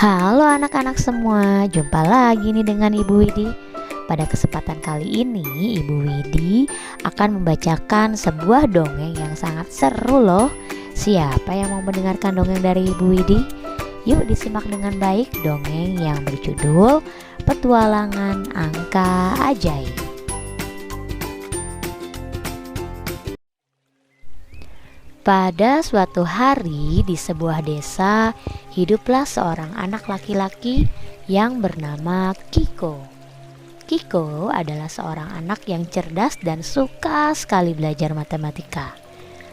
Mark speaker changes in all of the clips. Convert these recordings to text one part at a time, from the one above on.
Speaker 1: Halo anak-anak semua, jumpa lagi nih dengan Ibu Widi. Pada kesempatan kali ini, Ibu Widi akan membacakan sebuah dongeng yang sangat seru loh. Siapa yang mau mendengarkan dongeng dari Ibu Widi? Yuk disimak dengan baik dongeng yang berjudul Petualangan Angka Ajaib. Pada suatu hari di sebuah desa, hiduplah seorang anak laki-laki yang bernama Kiko. Kiko adalah seorang anak yang cerdas dan suka sekali belajar matematika.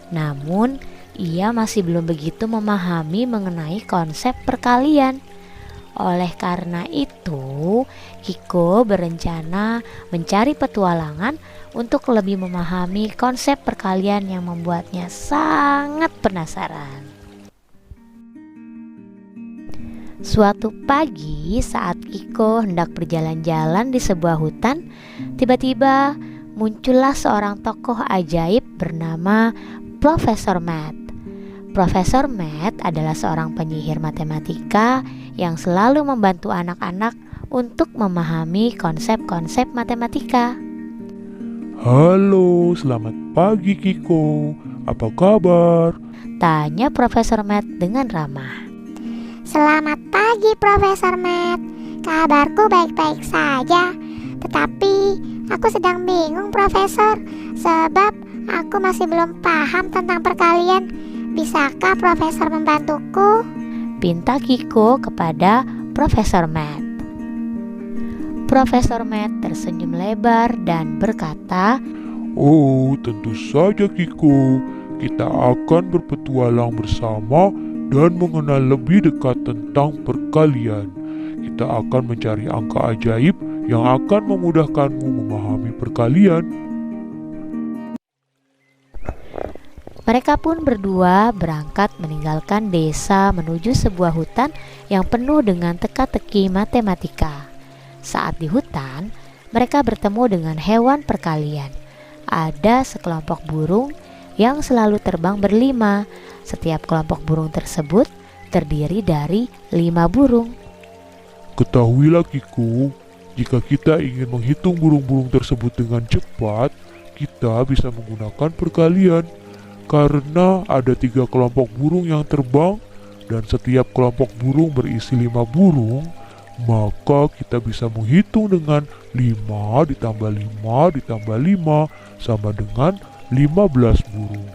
Speaker 1: Namun, ia masih belum begitu memahami mengenai konsep perkalian. Oleh karena itu, Kiko berencana mencari petualangan untuk lebih memahami konsep perkalian yang membuatnya sangat penasaran. Suatu pagi saat Kiko hendak berjalan-jalan di sebuah hutan, tiba-tiba muncullah seorang tokoh ajaib bernama Profesor Matt. Profesor Matt adalah seorang penyihir matematika yang selalu membantu anak-anak untuk memahami konsep-konsep matematika.
Speaker 2: Halo, selamat pagi Kiko. Apa kabar?
Speaker 1: Tanya Profesor Matt dengan ramah.
Speaker 3: Selamat pagi Profesor Matt. Kabarku baik-baik saja. Tetapi aku sedang bingung Profesor, sebab aku masih belum paham tentang perkalian. Bisakah Profesor membantuku?
Speaker 1: Pinta Kiko kepada Profesor Matt. Profesor Matt tersenyum lebar dan berkata,
Speaker 2: Oh, tentu saja Kiko. Kita akan berpetualang bersama dan mengenal lebih dekat tentang perkalian. Kita akan mencari angka ajaib yang akan memudahkanmu memahami perkalian.
Speaker 1: Mereka pun berdua berangkat meninggalkan desa menuju sebuah hutan yang penuh dengan teka-teki matematika. Saat di hutan, mereka bertemu dengan hewan perkalian. Ada sekelompok burung yang selalu terbang berlima. Setiap kelompok burung tersebut terdiri dari 5 burung.
Speaker 2: Ketahuilah Kiko, jika kita ingin menghitung burung-burung tersebut dengan cepat, kita bisa menggunakan perkalian. Karena ada 3 kelompok burung yang terbang dan setiap kelompok burung berisi 5 burung, maka kita bisa menghitung dengan 5 ditambah 5 ditambah 5 sama dengan 15 burung.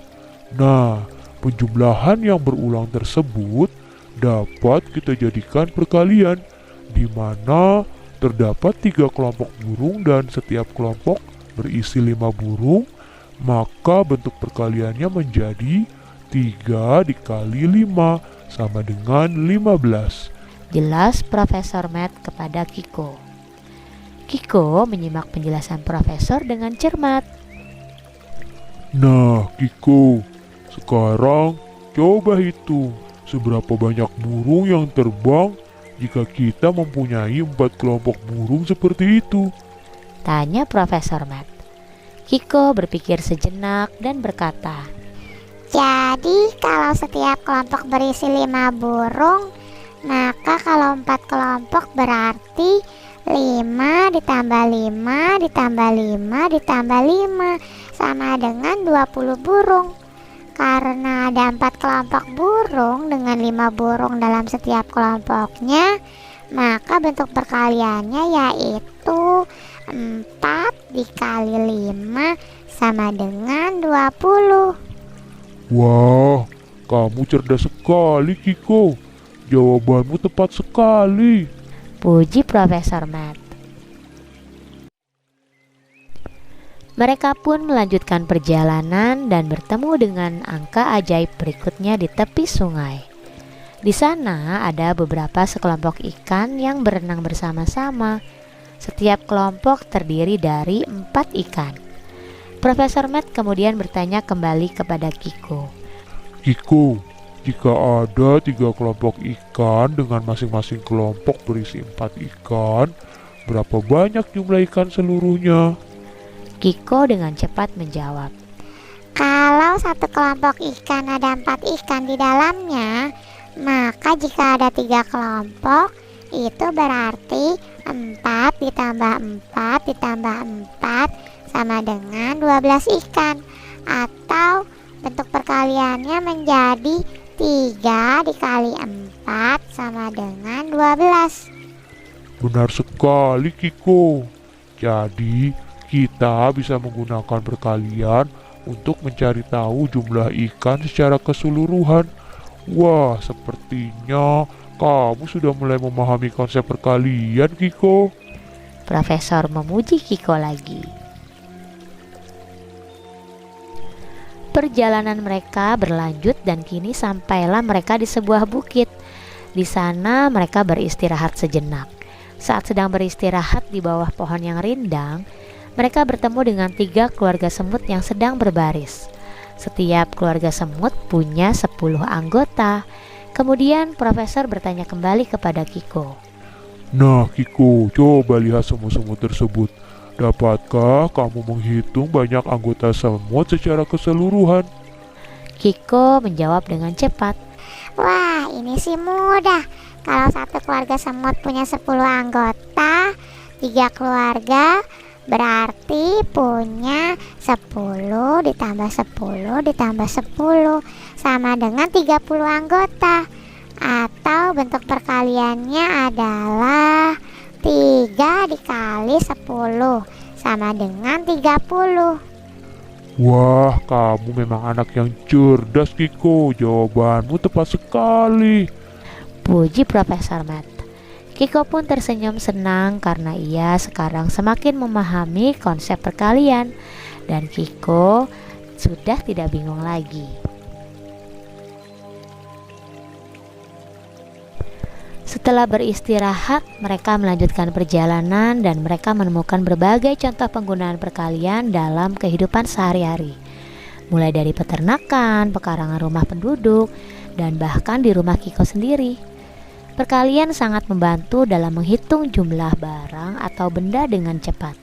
Speaker 2: Nah, penjumlahan yang berulang tersebut dapat kita jadikan perkalian, di mana terdapat 3 kelompok burung dan setiap kelompok berisi 5 burung, maka bentuk perkaliannya menjadi 3 dikali 5 sama dengan 15.
Speaker 1: Jelas Profesor Matt kepada Kiko. Kiko menyimak penjelasan Profesor dengan cermat.
Speaker 2: Nah, Kiko, sekarang coba hitung seberapa banyak burung yang terbang jika kita mempunyai 4 kelompok burung seperti itu.
Speaker 1: Tanya Profesor Matt. Kiko berpikir sejenak dan berkata,
Speaker 3: Jadi kalau setiap kelompok berisi 5 burung, maka kalau 4 kelompok berarti 5 ditambah 5 ditambah 5 ditambah 5 sama dengan 20 burung. Karena ada 4 kelompok burung dengan 5 burung dalam setiap kelompoknya, maka bentuk perkaliannya yaitu 4 dikali 5 sama dengan 20.
Speaker 2: Wah, kamu cerdas sekali Kiko. Jawabanmu tepat sekali.
Speaker 1: puji Profesor Matt. Mereka pun melanjutkan perjalanan dan bertemu dengan angka ajaib berikutnya di tepi sungai. Di sana ada beberapa sekelompok ikan yang berenang bersama-sama. Setiap kelompok terdiri dari 4 ikan. Profesor Matt kemudian bertanya kembali kepada Kiko.
Speaker 2: Kiko, jika ada 3 kelompok ikan dengan masing-masing kelompok berisi 4 ikan, berapa banyak jumlah ikan seluruhnya?
Speaker 1: Kiko dengan cepat menjawab.
Speaker 3: Kalau satu kelompok ikan ada 4 ikan di dalamnya, Maka jika ada 3 kelompok, itu berarti 4 ditambah 4 ditambah 4 sama dengan 12 ikan. Atau bentuk perkaliannya menjadi 3 dikali 4 sama dengan 12.
Speaker 2: Benar sekali Kiko. Jadi kita bisa menggunakan perkalian untuk mencari tahu jumlah ikan secara keseluruhan. Wah, sepertinya kamu sudah mulai memahami konsep perkalian, Kiko.
Speaker 1: Profesor memuji Kiko lagi. Perjalanan mereka berlanjut dan kini sampailah mereka di sebuah bukit. Di sana mereka beristirahat sejenak. Saat sedang beristirahat di bawah pohon yang rindang, mereka bertemu dengan 3 keluarga semut yang sedang berbaris. Setiap keluarga semut punya 10 anggota. Kemudian profesor bertanya kembali kepada Kiko.
Speaker 2: Nah Kiko, coba lihat semut-semut tersebut. Dapatkah kamu menghitung banyak anggota semut secara keseluruhan?
Speaker 1: Kiko menjawab dengan cepat.
Speaker 3: Wah, ini sih mudah. Kalau satu keluarga semut punya 10 anggota, 3 keluarga berarti punya 10 ditambah 10 ditambah 10 sama dengan 30 anggota. Atau bentuk perkaliannya adalah 3 dikali 10 sama dengan 30.
Speaker 2: Wah, kamu memang anak yang cerdas Kiko. Jawabanmu tepat sekali.
Speaker 1: Puji Profesor Matt. Kiko pun tersenyum senang karena ia sekarang semakin memahami konsep perkalian dan Kiko sudah tidak bingung lagi. Setelah beristirahat, mereka melanjutkan perjalanan dan mereka menemukan berbagai contoh penggunaan perkalian dalam kehidupan sehari-hari. Mulai dari peternakan, pekarangan rumah penduduk, dan bahkan di rumah Kiko sendiri. Perkalian sangat membantu dalam menghitung jumlah barang atau benda dengan cepat.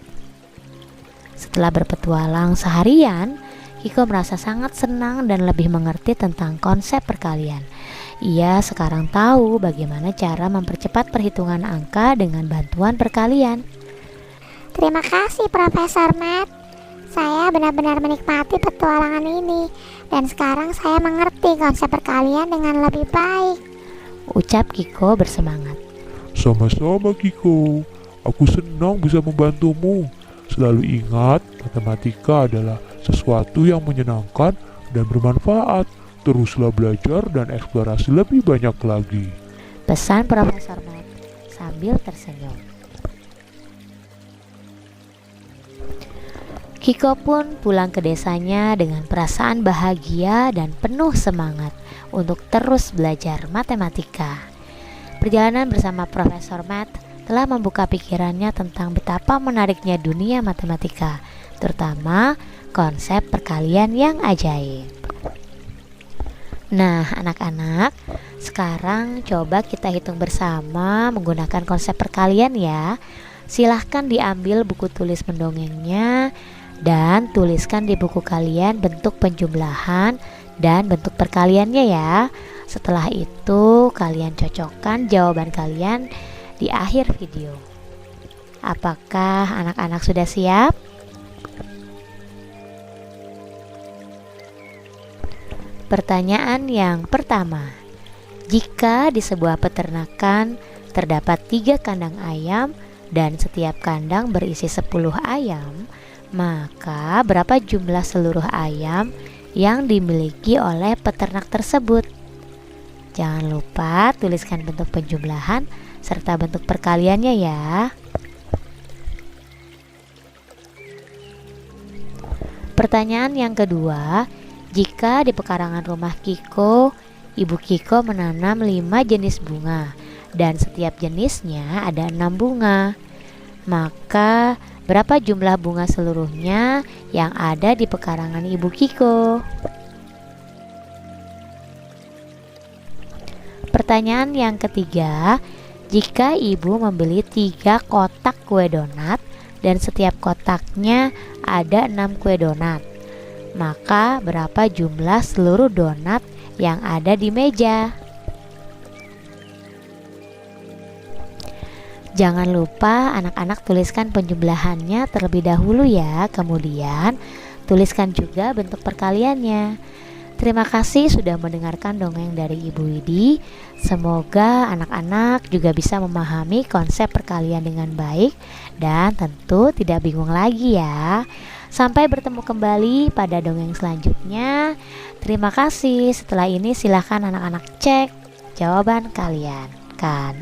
Speaker 1: Setelah berpetualang seharian, Kiko merasa sangat senang dan lebih mengerti tentang konsep perkalian. Ia sekarang tahu bagaimana cara mempercepat perhitungan angka dengan bantuan perkalian.
Speaker 3: Terima kasih Profesor Matt. Saya benar-benar menikmati petualangan ini dan sekarang saya mengerti konsep perkalian dengan lebih baik,
Speaker 1: ucap Kiko bersemangat.
Speaker 2: Sama-sama Kiko. Aku senang bisa membantumu. Selalu ingat, matematika adalah sesuatu yang menyenangkan dan bermanfaat. Teruslah belajar dan eksplorasi lebih banyak lagi.
Speaker 1: Pesan Profesor Matt sambil tersenyum. Kiko pun pulang ke desanya dengan perasaan bahagia dan penuh semangat untuk terus belajar matematika. Perjalanan bersama Profesor Matt telah membuka pikirannya tentang betapa menariknya dunia matematika, terutama konsep perkalian yang ajaib. Nah, anak-anak, sekarang coba kita hitung bersama menggunakan konsep perkalian ya. Silahkan diambil buku tulis mendongengnya dan tuliskan di buku kalian bentuk penjumlahan dan bentuk perkaliannya ya. Setelah itu kalian cocokkan jawaban kalian di akhir video. Apakah anak-anak sudah siap? Pertanyaan yang pertama, jika di sebuah peternakan terdapat 3 kandang ayam dan setiap kandang berisi 10 ayam, maka berapa jumlah seluruh ayam yang dimiliki oleh peternak tersebut? Jangan lupa tuliskan bentuk penjumlahan serta bentuk perkaliannya ya. Pertanyaan yang kedua, jika di pekarangan rumah Kiko, Ibu Kiko menanam 5 jenis bunga dan setiap jenisnya ada 6 bunga, maka berapa jumlah bunga seluruhnya yang ada di pekarangan Ibu Kiko? Pertanyaan yang ketiga, jika ibu membeli 3 kotak kue donat dan setiap kotaknya ada 6 kue donat, maka berapa jumlah seluruh donat yang ada di meja? Jangan lupa anak-anak tuliskan penjumlahannya terlebih dahulu ya. Kemudian tuliskan juga bentuk perkaliannya. Terima kasih sudah mendengarkan dongeng dari Ibu Widi. Semoga anak-anak juga bisa memahami konsep perkalian dengan baik dan tentu tidak bingung lagi ya. Sampai bertemu kembali pada dongeng selanjutnya. Terima kasih. Setelah ini silahkan anak-anak cek jawaban kalian. Kan.